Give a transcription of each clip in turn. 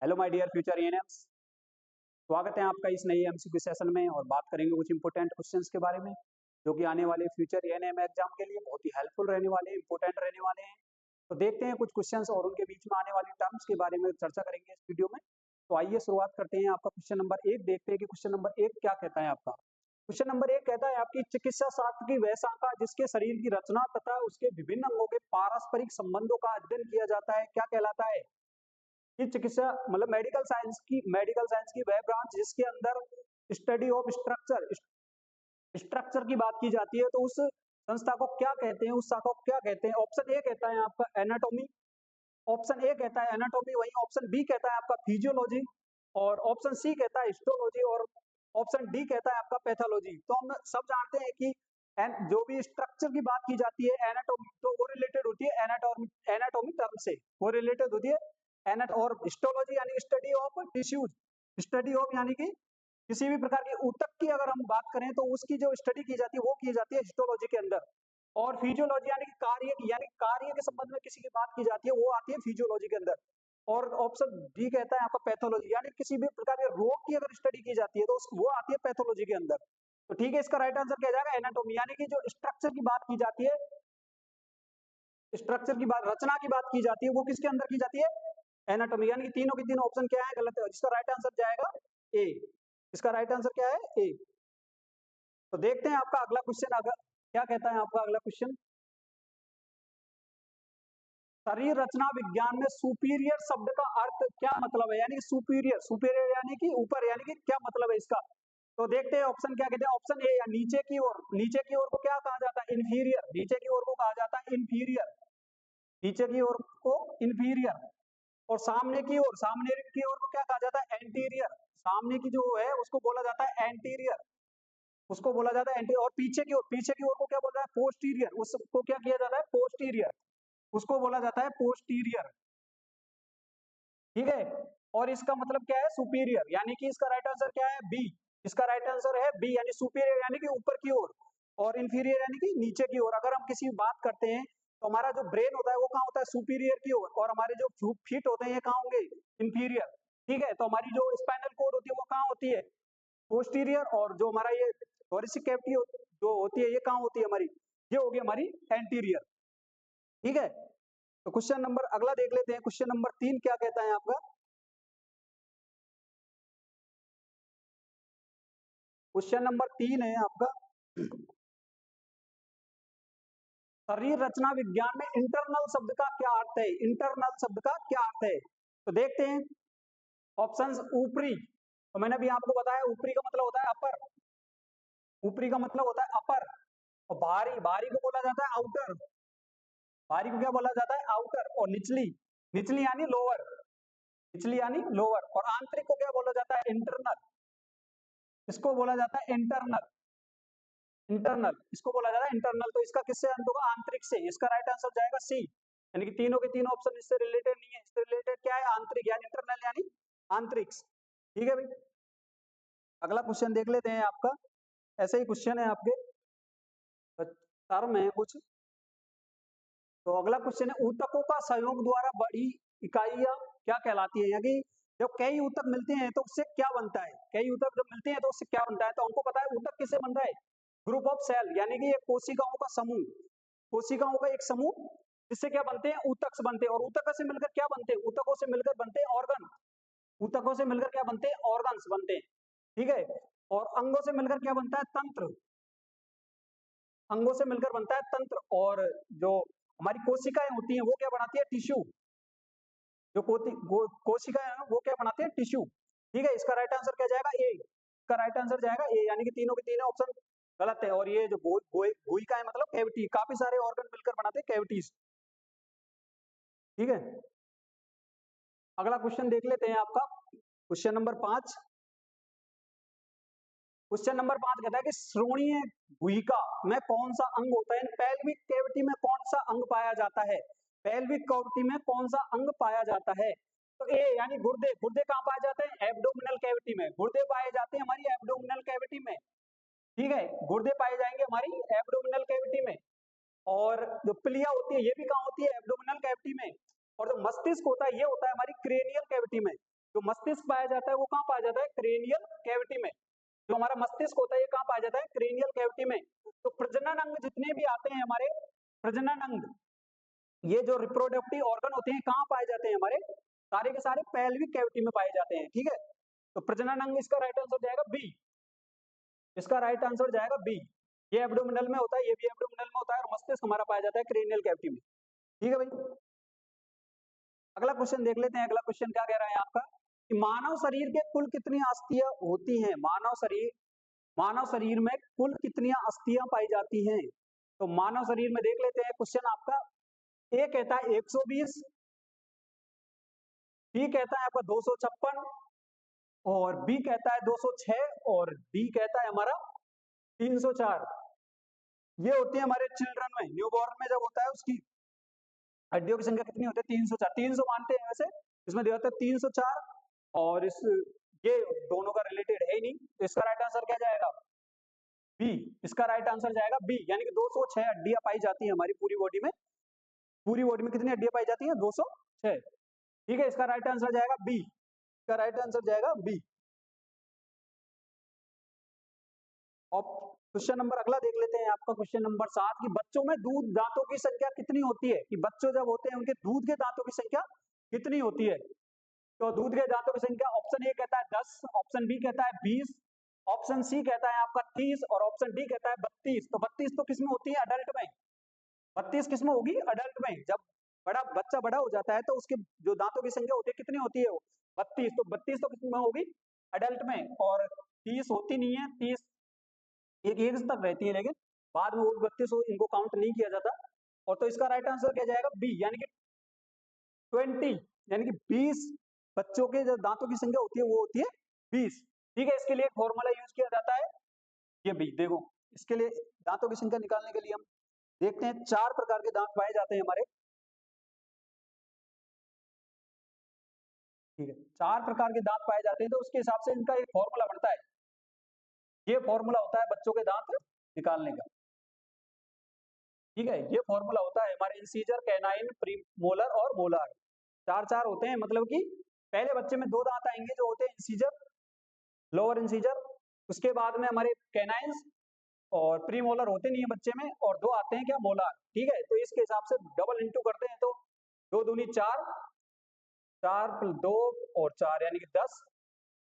Hello my dear future ईएनएम्स, स्वागत है आपका इस नई एमसीक्यू सेशन में। और बात करेंगे कुछ इंपोर्टेंट क्वेश्चंस के बारे में जो कि आने वाले फ्यूचर ईएनएम एग्जाम के लिए बहुत ही हेल्पफुल रहने वाले हैं, इंपोर्टेंट रहने वाले हैं। तो देखते हैं कुछ क्वेश्चंस और उनके बीच में आने वाली टर्म्स के बारे में चर्चा करेंगे इस वीडियो में। तो आइए शुरुआत करते हैं। आपका क्वेश्चन नंबर 1 देखते हैं कि क्वेश्चन नंबर 1 क्या कहता है आपका। क्वेश्चन नंबर 1 कहता है आपकी चिकित्सा शास्त्र की वह शाखा जिसके शरीर की रचना तथा उसके विभिन्न अंगों के पारस्परिक संबंधों का अध्ययन किया जाता है, क्या कहलाता है? ये चिकित्सा मतलब मेडिकल साइंस की वह ब्रांच जिसके अंदर स्टडी ऑफ स्ट्रक्चर की बात की जाती है, तो उस संस्था को क्या कहते हैं, उस शाखा को क्या कहते हैं? ऑप्शन ए कहता है आपका एनाटॉमी, ऑप्शन ए कहता है एनाटॉमी, वही ऑप्शन बी कहता है आपका फिजियोलॉजी, और ऑप्शन सी कहता है हिस्टोलॉजी, और ऑप्शन डी कहता है आपका पैथोलॉजी। तो हम सब जानते हैं कि जो भी स्ट्रक्चर की बात की जाती है एनाटॉमी, तो वो रिलेटेड होती है एनाटॉमी टर्म से, वो रिलेटेड होती है एनाट। और हिस्टोलॉजी यानी study of tissues, study of यानी कि किसी भी प्रकार के ऊतक की अगर हम बात करें तो उसकी जो स्टडी की जाती है वो की जाती है हिस्टोलॉजी के अंदर। और फिजियोलॉजी यानी कार्य के संबंध में किसी की बात की जाती है वो आती है फिजियोलॉजी के अंदर। और ऑप्शन डी कहता है आपका पैथोलॉजी, यानी किसी भी प्रकार के रोग की अगर स्टडी की जाती है तो वो आती है पैथोलॉजी के अंदर। तो ठीक है, इसका राइट आंसर क्या जाएगा? एनाटॉमी, यानी कि जो स्ट्रक्चर की बात की जाती है, स्ट्रक्चर की बात, रचना की बात की जाती है, वो किसके अंदर की जाती है? एनाटॉमी। यानी कि तीनों के तीनों ऑप्शन क्या है? गलत है। इसका राइट आंसर जाएगा ए। इसका राइट आंसर क्या है? ए। तो देखते हैं आपका अगला क्वेश्चन क्या कहता है आपका अगला क्वेश्चन। शरीर रचना विज्ञान में सुपीरियर शब्द का अर्थ क्या मतलब है? यानी कि सुपीरियर, सुपीरियर यानी कि ऊपर, यानी कि क्या मतलब है इसका? तो देखते हैं ऑप्शन क्या कहते हैं। ऑप्शन ए या नीचे की ओर, नीचे की ओर को क्या कहा जाता है? इंफीरियर, नीचे की ओर को कहा जाता है इंफीरियर, नीचे की ओर को इंफीरियर। और सामने की ओर, सामने की ओर को क्या कहा जाता है? एंटीरियर, सामने की जो है उसको बोला जाता है एंटीरियर, उसको बोला जाता है एंटीरियर। और पीछे की ओर को क्या बोला जाता है? पोस्टीरियर, उसको क्या किया जाता है? पोस्टीरियर, उसको बोला जाता है पोस्टीरियर। ठीक है, और इसका मतलब क्या है? सुपीरियर, यानी कि इसका राइट आंसर क्या है? बी। इसका राइट आंसर है बी, यानी सुपीरियर यानी कि ऊपर की ओर, और इंफीरियर यानी कि नीचे की ओर। अगर हम किसी बात करते हैं तो हमारा जो ब्रेन होता है वो कहाँ होता है? सुपीरियर की ओर, और हमारे जो फीट होते हैं ये कहाँ होंगे? इंफीरियर। ठीक है, तो हमारी जो स्पाइनल कोड होती है वो कहाँ होती है? पोस्टीरियर। और जो हमारा ये थोरेसिक कैविटी जो होती है ये कहाँ होती है हमारी? ये होगी हमारी एंटीरियर। ठीक है, तो क्वेश्चन नंबर अगला देख लेते हैं। क्वेश्चन नंबर 3 क्या कहता है आपका? क्वेश्चन नंबर 3 है आपका, शरीर रचना विज्ञान में इंटरनल शब्द का क्या अर्थ है? इंटरनल शब्द का क्या अर्थ है? तो देखते हैं ऑप्शंस। ऊपरी, तो मैंने अभी आपको बताया ऊपरी का मतलब होता है अपर, ऊपरी का मतलब होता है अपर। और बाहरी, बाहरी को बोला जाता है आउटर, बाहरी को क्या बोला जाता है? आउटर। और निचली, निचली यानी लोअर, निचली यानी लोअर। और आंतरिक को क्या बोला जाता है? इंटरनल, इसको बोला जाता है इंटरनल, इंटरनल इसको बोला जाता है इंटरनल। तो इसका किससे अंत होगा? आंतरिक से। इसका राइट आंसर जाएगा सी, यानी कि तीनों के तीनों ऑप्शन इससे रिलेटेड नहीं है। इससे रिलेटेड क्या है? आंतरिक यानी इंटरनल यानी आंतरिक। ठीक है भाई, अगला क्वेश्चन देख लेते हैं आपका। ऐसे ही क्वेश्चन है आपके टर्म है कुछ। तो अगला क्वेश्चन है ऊतकों का संयोग द्वारा बड़ी इकाइयां क्या कहलाती है? यानी जब कई ऊतक मिलते हैं तो उससे क्या बनता है? कई ऊतक जब मिलते हैं तो उससे क्या बनता है? तो हमको पता है ऊतक किससे बन रहा है? ग्रुप ऑफ सेल, यानी कि ये कोशिकाओं का समूह, कोशिकाओं का एक समूह, जिससे क्या बनते हैं? ऊतक बनते हैं। और ऊतकों से मिलकर क्या बनते हैं? ऊतकों से मिलकर बनते हैं ऑर्गन, ऊतकों से मिलकर क्या बनते हैं? ऑर्गन्स बनते हैं। ठीक है, और अंगों से मिलकर क्या बनता है? तंत्र, अंगों से मिलकर बनता है तंत्र। और जो हमारी कोशिकाएं होती हैं वो क्या बनाती है? टिश्यू, जो कोशिकाएं हैं वो क्या बनाते हैं? टिश्यू। ठीक है, इसका राइट आंसर क्या जाएगा? ए। इसका राइट आंसर जाएगा ए, यानी कि तीनों के तीनों ऑप्शन गलत है। और ये जो गोइका है मतलब कैविटी, काफी सारे ऑर्गन मिलकर बनाते हैं कैविटीज। ठीक है, अगला क्वेश्चन देख लेते हैं आपका, क्वेश्चन नंबर 5। क्वेश्चन नंबर 5 कहता है कि श्रोणीय गुहिका में कौन सा अंग होता है? पेल्विक कैविटी में कौन सा अंग पाया जाता है? पेल्विक कैविटी में कौन सा अंग पाया जाता है? तो ए यानी गुर्दे, गुर्दे कहाँ पाए जाते हैं? एब्डोमिनल कैविटी में, गुर्दे पाए जाते हैं हमारी एब्डोमिनल कैविटी में। ठीक है, गुर्दे पाए जाएंगे हमारी एब्डोमिनल कैविटी में। और जो प्लिया होती है ये भी कहाँ होती है? एब्डोमिनल कैविटी में। और जो मस्तिष्क होता है ये होता है हमारी क्रेनियल कैविटी में। जो मस्तिष्क पाया जाता है वो कहाँ पाया जाता है? क्रेनियल कैविटी में। जो हमारा मस्तिष्क होता है ये कहाँ पाया जाता है? क्रेनियल कैविटी में। तो प्रजनन अंग जितने भी आते हैं हमारे, प्रजनन अंग, ये जो रिप्रोडक्टिव ऑर्गन होते हैं कहाँ पाए जाते हैं? हमारे सारे के सारे पेल्विक कैविटी में पाए जाते हैं। ठीक है, तो प्रजनन अंग इसका राइट आंसर जाएगा बी। इसका राइट आंसर जाएगा बी। ये एब्डोमिनल में होता है, ये भी एब्डोमिनल में होता है, और मस्तिष्क हमारा पाया जाता है क्रेनियल कैविटी में। ठीक है भाई, अगला क्वेश्चन देख लेते हैं। अगला क्वेश्चन क्या कह रहा है आपका कि मानव शरीर के कुल कितनी अस्थियां होती हैं? मानव शरीर में कुल कितनी अस्थियां पाई जाती हैं? तो मानव शरीर में देख लेते हैं क्वेश्चन आपका। ए कहता है 120, सी कहता है आपका 256, और बी कहता है 206, और डी कहता है हमारा 304। ये होती है हमारे चिल्ड्रन में, न्यूबॉर्न में जब होता है उसकी हड्डियों की संख्या कितनी होती है? 304। 300 मानते हैं वैसे, इसमें दिया होता है 304, और इस ये दोनों का रिलेटेड है ही नहीं, तो इसका राइट आंसर क्या जाएगा? बी। इसका राइट आंसर जाएगा बी, यानी कि 206 हड्डियां पाई जाती है हमारी पूरी बॉडी में। पूरी बॉडी में कितनी हड्डियां पाई जाती है? 206। ठीक है, इसका राइट आंसर जाएगा बी। इसका राइट आंसर जाएगा बी। और क्वेश्चन नंबर अगला देख लेते हैं आपका, क्वेश्चन नंबर 7 कि बच्चों में दूध दांतों की संख्या कितनी होती है? कि बच्चों जब होते हैं उनके दूध के दांतों की संख्या कितनी होती है? तो दूध के दांतों की संख्या ऑप्शन ए कहता है 10, ऑप्शन बी कहता है 20, ऑप्शन सी कहता है आपका 30, और ऑप्शन डी कहता है 32। तो 32 तो किसमें होती है? अडल्ट में। 32 किसमें होगी? अडल्ट में। जब बच्चा बड़ा हो जाता है तो उसके जो दांतों की संख्या होती है कितनी होती है? वो 32। तो 32 तो किसमें होगी? अडल्ट में। और 30 होती नहीं है, 30 एक एज तक रहती है, लेकिन बाद में वो 32 इनको काउंट नहीं किया जाता। और तो इसका राइट आंसर क्या जाएगा? बी, यानी कि 20, यानी कि 20 बच्चों के जो दांतों की संख्या होती है वो होती है 20। ठीक है, इसके लिए फॉर्मूला यूज किया जाता है ये बी। देखो, इसके लिए दांतों की संख्या निकालने के लिए हम देखते हैं 4 प्रकार के दांत पाए जाते हैं हमारे। ठीक है, 4 प्रकार के दांत पाए जाते हैं, तो उसके हिसाब से इनका एक फॉर्मूला बनता है। ये फॉर्मूला होता है बच्चों के दांत निकालने का। ठीक है, ये फॉर्मूला होता है हमारे इंसीजर, कैनाइन, प्रीमोलर और मोलर। 4 होते हैं, मतलब कि पहले बच्चे में 2 दांत आएंगे जो होते हैं इंसीजर, लोअर इंसीजर। उसके बाद में हमारे कैनाइंस और प्रीमोलर होते नहीं है बच्चे में, और 2 आते हैं क्या? मोलर। ठीक है, तो इसके हिसाब से डबल इंटू करते हैं तो 2 दूनी 4, 4 + 2 और 4 यानी कि 10,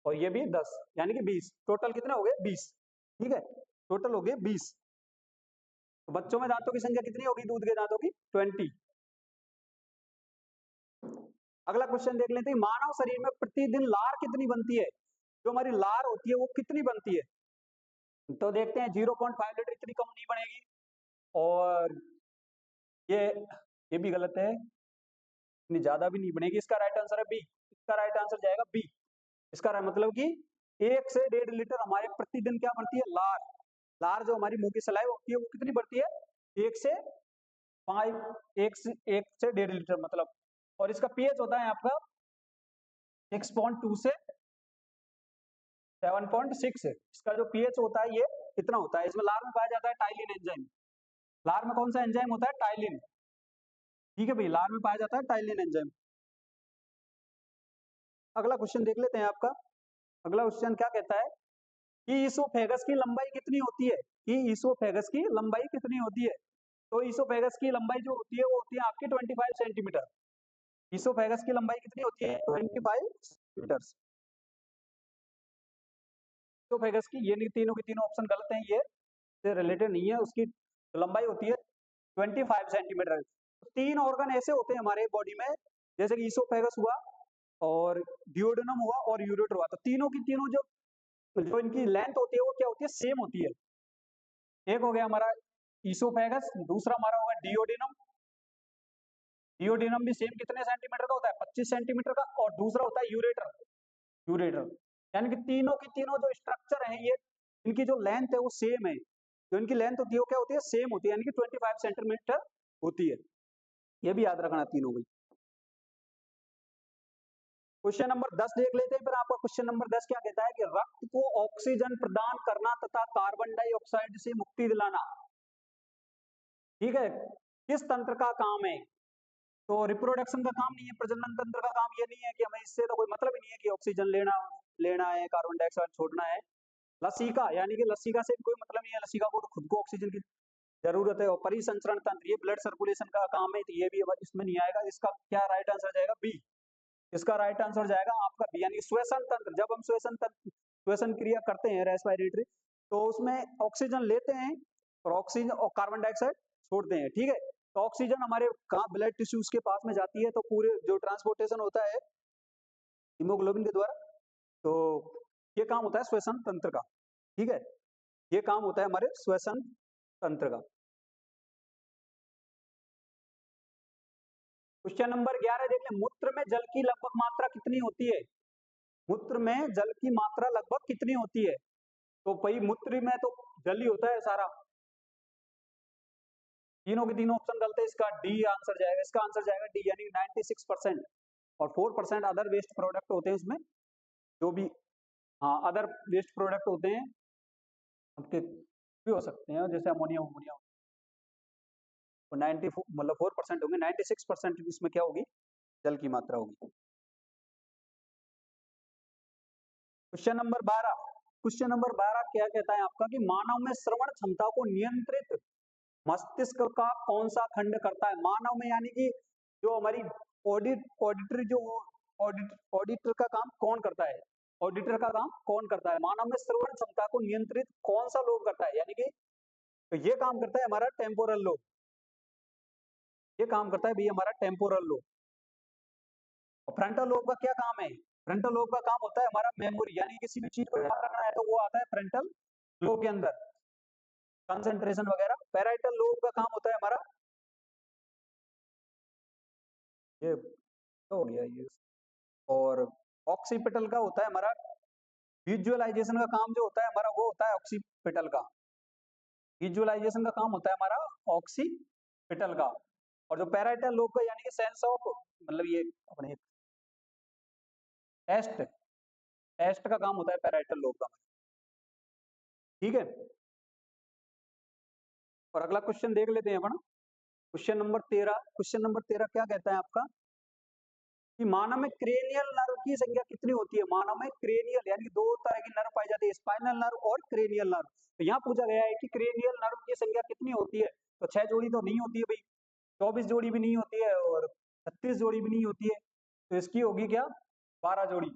और ये भी 10 यानी कि 20। टोटल कितने हो गए? 20। ठीक है, टोटल हो गए 20। तो बच्चों में दांतों की संख्या कितनी होगी? दूध के दांतों की 20। अगला क्वेश्चन देख लेते हैं, मानव शरीर में प्रतिदिन लार कितनी बनती है? जो हमारी लार होती है वो कितनी बनती है? तो देखते हैं 0.5 लीटर, इतनी कम नहीं बनेगी, और ये ये भी गलत है, इतनी ज्यादा भी नहीं बनेगी। इसका राइट आंसर है बी। इसका राइट आंसर जाएगा बी। इसका मतलब कि 1 से 1.5 लीटर हमारे प्रतिदिन क्या बनती है? लार। लार जो हमारी मुंह की सलाइवा होती है वो कितनी बढ़ती है? 1 से 5, 1 से 1.5 लीटर मतलब। और इसका पीएच होता है आपका 6.2 से 7.6 है। इसका जो पीएच होता है ये कितना होता है? इसमें लार में पाया जाता है टाइलिन एंजाइम। लार में कौन सा एंजाइम होता है? टाइलिन। ठीक है भाई, लार में पाया जाता है टाइलिन एंजाइम। अगला क्वेश्चन देख लेते हैं आपका। अगला क्वेश्चन क्या कहता है कि ईसोफेगस की लंबाई कितनी होती है? कि ईसोफेगस की लंबाई कितनी होती है? तो ईसोफेगस की लंबाई जो होती है वो होती है आपकी 25 सेंटीमीटर। ईसोफेगस की लंबाई कितनी होती है? 25 सेंटीमीटर। ईसोफेगस की, ये नहीं, तीनों के तीनों ऑप्शन गलत हैं, ये से रिलेटेड नहीं है। उसकी लंबाई होती है 25 सेंटीमीटर। 3 ऑर्गन ऐसे होते हैं हमारे बॉडी में, जैसे कि ईसोफेगस हुआ, और डिओडेनम हुआ, और यूरेटर हुआ। तो तीनों की तीनों जो जो इनकी लेंथ होती है वो क्या होती है? सेम होती है। एक हो गया हमारा ईसोफेगस, दूसरा हमारा होगा डिओडेनम। डिओडेनम भी सेम कितने सेंटीमीटर का होता है? 25 सेंटीमीटर का। और दूसरा होता है यूरेटर। यूरेटर, यानी कि तीनों की तीनों जो स्ट्रक्चर है ये, इनकी जो लेंथ है वो सेम है। जो इनकी लेंथ होती है वो क्या होती है? सेम होती है, यानी कि 25 सेंटीमीटर होती है। ये भी याद रखना तीनों भाई। क्वेश्चन नंबर 10 देख लेते हैं फिर आपका। क्वेश्चन नंबर 10 क्या कहता है कि रक्त को ऑक्सीजन प्रदान करना तथा कार्बन डाइऑक्साइड से मुक्ति दिलाना, ठीक है, किस तंत्र का काम है? तो रिप्रोडक्शन का काम नहीं है, प्रजनन तंत्र का काम ये नहीं है कि हमें इससे तो कोई मतलब ही नहीं है कि ऑक्सीजन लेना लेना है, कार्बन डाइऑक्साइड छोड़ना है। लसिका यानी कि लसिका से कोई मतलब नहीं है, लसिका को तो खुद को ऑक्सीजन की जरूरत है। और परिसंचरण तंत्र ये ब्लड सर्कुलेशन का काम है, तो ये भी इसमें नहीं आएगा। इसका क्या राइट आंसर जाएगा? बी। इसका राइट आंसर जाएगा आपका बी, यानी श्वसन तंत्र। जब हम श्वसन क्रिया करते हैं रेस्पिरेटरी, तो उसमें ऑक्सीजन लेते हैं और ऑक्सीजन और कार्बन डाइऑक्साइड छोड़ते हैं, ठीक है। तो ऑक्सीजन हमारे ब्लड टिश्यूज के पास में जाती है, तो पूरे जो ट्रांसपोर्टेशन होता है हीमोग्लोबिन के द्वारा, तो ये काम होता है श्वसन तंत्र का, ठीक है। ये काम होता है हमारे श्वसन तंत्र का। क्वेश्चन नंबर 11 देख लें, मूत्र में जल की लगभग मात्रा कितनी होती है? मूत्र में जल की मात्रा लगभग कितनी होती है? तो भाई मूत्र में तो जल ही होता है सारा। तीनों के तीनों ऑप्शन गलत है, इसका डी आंसर जाएगा। इसका आंसर जाएगा डी, यानी 96%। और 4% अदर वेस्ट प्रोडक्ट होते हैं उसमें, जो भी हाँ अदर वेस्ट प्रोडक्ट होते हैं आपके भी हो सकते हैं, जैसे अमोनिया अमोनिया। तो 90 मतलब 4% होंगे, 96% इसमें क्या होगी? जल की मात्रा होगी। Question number 12। क्वेश्चन नंबर 12 क्या कहता है आपका कि मानव में श्रवण क्षमता को नियंत्रित मस्तिष्क का कौन सा खंड करता है? मानव में यानी कि जो हमारी ऑडिटरी जो ऑडिटर का काम कौन करता है? ऑडिटर का काम कौन करता है? मानव में श्रवण क्षमता को नियंत्रित कौन सा लोब करता है? यानी कि तो ये काम करता है हमारा टेम्पोरल लोब। ये काम करता है भी हमारा टेम्पोरल लोब। और फ्रंटल लोब का क्या काम है? फ्रंटल लोब का काम होता है हमारा मेमोरी, यानी किसी भी चीज को याद रखना है तो वो आता है फ्रंटल लोब के अंदर, कंसंट्रेशन वगैरह। पैराइटल लोब का काम होता है हमारा, ये तो हो गया ये। और ऑक्सीपिटल का होता है हमारा विजुअलाइजेशन का काम, जो होता है हमारा वो होता है ऑक्सीपिटल का। विजुअलाइजेशन का काम होता है हमारा ऑक्सीपिटल का। और जो पैराइटल लोब का यानी कि सेंस ऑफ मतलब ये अपने टेस्ट टेस्ट का काम होता है पैराइटल लोब का, ठीक है। और अगला क्वेश्चन देख लेते हैं अपन, क्वेश्चन नंबर 13। क्वेश्चन नंबर 13 क्या कहता है आपका कि मानव में क्रेनियल नर्व की संख्या कितनी होती है? मानव में क्रेनियल यानी कि दो तरह की नर्व पाई जाती है, स्पाइनल नर्व और क्रेनियल नर्व। तो यहाँ पूछा गया है कि क्रेनियल नर्व की संख्या कितनी होती है? तो 6 जोड़ी तो नहीं होती है भाई, 24 जोड़ी भी नहीं होती है, और 36 जोड़ी भी नहीं होती है। तो इसकी होगी क्या? 12 जोड़ी।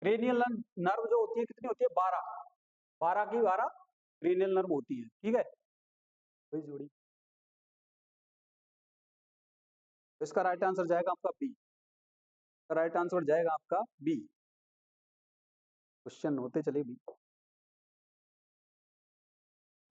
क्रेनियल नर्व जो होती है कितनी होती है? 12। 12 की 12 क्रेनियल नर्व होती है, ठीक है। वही जोड़ी। तो इसका राइट आंसर जाएगा आपका बी। राइट आंसर जाएगा आपका बी। क्वेश्चन होते चले भी।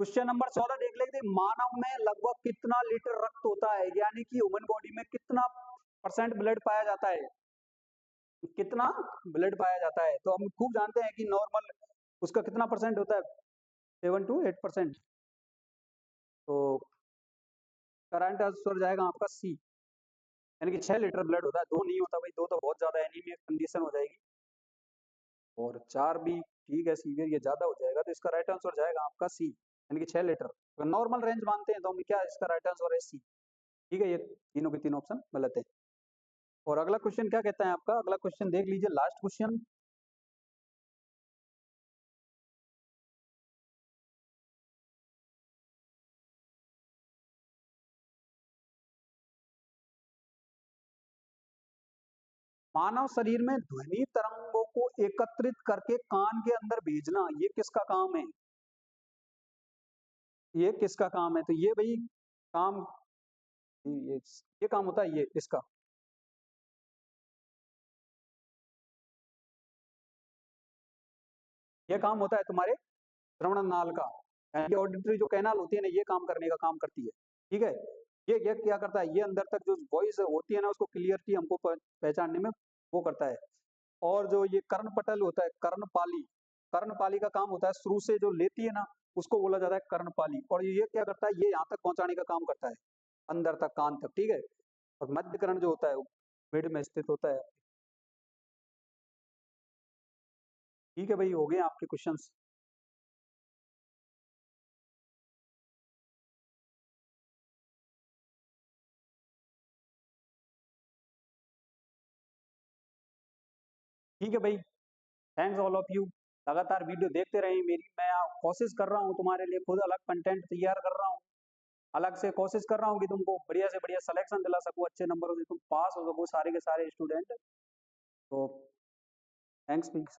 क्वेश्चन नंबर 14 देख लेते हैं, मानव में लगभग कितना लीटर रक्त होता है? यानी कि ह्यूमन बॉडी में कितना परसेंट ब्लड पाया जाता है? कितना ब्लड पाया जाता है? तो हम खूब जानते हैं कि नॉर्मल उसका कितना परसेंट होता है? 7 to 8%। तो करंट आंसर जाएगा आपका सी, यानी कि 6 लीटर ब्लड होता है। 2 नहीं होता भाई, 2 तो बहुत ज्यादा एनीमिया कंडीशन हो जाएगी, और 4 भी ठीक है सीवियर, ये ज्यादा हो जाएगा। तो इसका राइट आंसर जाएगा आपका सी, यानी कि 6 लीटर। अगर नॉर्मल रेंज मानते हैं तो हम क्या, इसका राइट आंसर है सी, ठीक है। ये तीनों के तीनों ऑप्शन गलत है। और अगला क्वेश्चन क्या कहता है आपका? अगला क्वेश्चन देख लीजिए, लास्ट क्वेश्चन। मानव शरीर में ध्वनि तरंगों को एकत्रित करके कान के अंदर भेजना, ये किसका काम है? ये किसका काम है? तो ये भाई काम, ये काम होता है ये इसका। ये काम होता है तुम्हारे श्रवण नाल का, यानी ऑडिटरी जो कैनाल होती है ना, ये काम करने का काम करती है, ठीक है। ये क्या करता है? ये अंदर तक जो वॉइस होती है ना, उसको क्लियरिटी हमको पहचानने में वो करता है। और जो ये कर्णपटल होता है, कर्णपाली, कर्णपाली का काम होता है शुरू से जो लेती है ना, उसको बोला जाता है कर्णपाली। और ये क्या करता है? ये यहाँ तक पहुंचाने का काम करता है, अंदर तक, कान तक, ठीक है। और मध्य कर्ण जो होता है वो मिड में स्थित होता है। ठीक है भाई, हो गए आपके क्वेश्चंस। ठीक है भाई, थैंक्स ऑल ऑफ यू। लगातार वीडियो देखते रहे मेरी, मैं कोशिश कर रहा हूँ तुम्हारे लिए, खुद अलग कंटेंट तैयार कर रहा हूँ, अलग से कोशिश कर रहा हूँ कि तुमको बढ़िया से बढ़िया सिलेक्शन दिला सकूँ, अच्छे नंबरों से तुम पास हो सको सारे के सारे स्टूडेंट। तो थैंक्स।